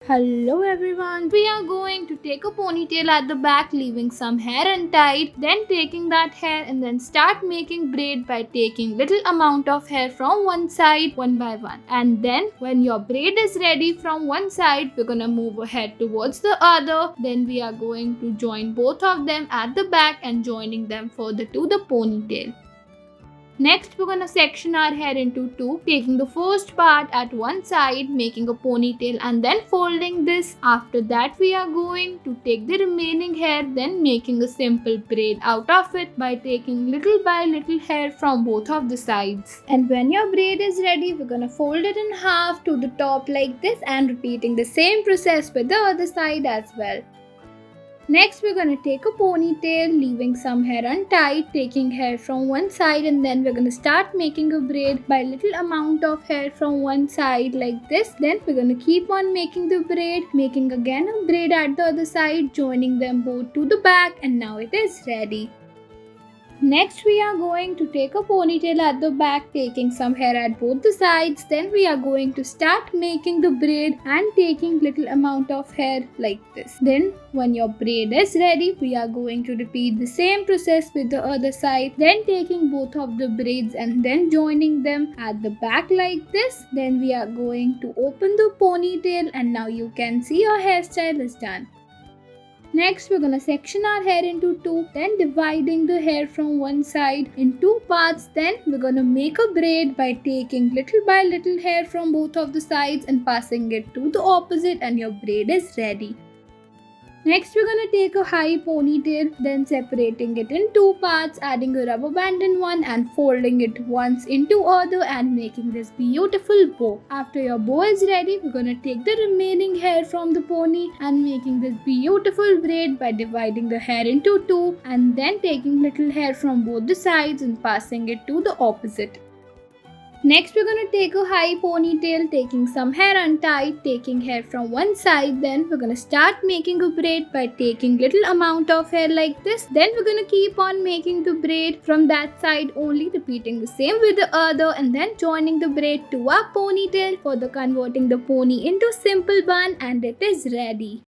Hello everyone. We are going to take a ponytail at the back, leaving some hair untied, then taking that hair and then start making braid by taking little amount of hair from one side one by one. And then when your braid is ready from one side, we're gonna move ahead towards the other. Then we are going to join both of them at the back and joining them further to the ponytail. Next, we're gonna section our hair into two, taking the first part at one side, making a ponytail and then folding this. After that, we are going to take the remaining hair, then making a simple braid out of it by taking little by little hair from both of the sides. And when your braid is ready, we're gonna fold it in half to the top like this and repeating the same process with the other side as well. Next, we're going to take a ponytail, leaving some hair untied, taking hair from one side, and then we're going to start making a braid by little amount of hair from one side like this. Then we're going to keep on making the braid, making again a braid at the other side, joining them both to the back, and now it is ready. Next, we are going to take a ponytail at the back, taking some hair at both the sides. Then we are going to start making the braid and taking little amount of hair like this. Then when your braid is ready, we are going to repeat the same process with the other side. Then taking both of the braids and then joining them at the back like this. Then we are going to open the ponytail and now you can see your hairstyle is done. Next, we're gonna section our hair into two, then dividing the hair from one side in two parts. Then we're gonna make a braid by taking little by little hair from both of the sides and passing it to the opposite, and your braid is ready. Next, we're gonna take a high ponytail, then separating it in two parts, adding a rubber band in one and folding it once into other and making this beautiful bow. After your bow is ready, we're gonna take the remaining hair from the pony and making this beautiful braid by dividing the hair into two and then taking little hair from both the sides and passing it to the opposite. Next, we're going to take a high ponytail, taking some hair untied, taking hair from one side. Then we're going to start making a braid by taking little amount of hair like this. Then we're going to keep on making the braid from that side only, repeating the same with the other and then joining the braid to our ponytail, further converting the pony into simple bun, and it is ready.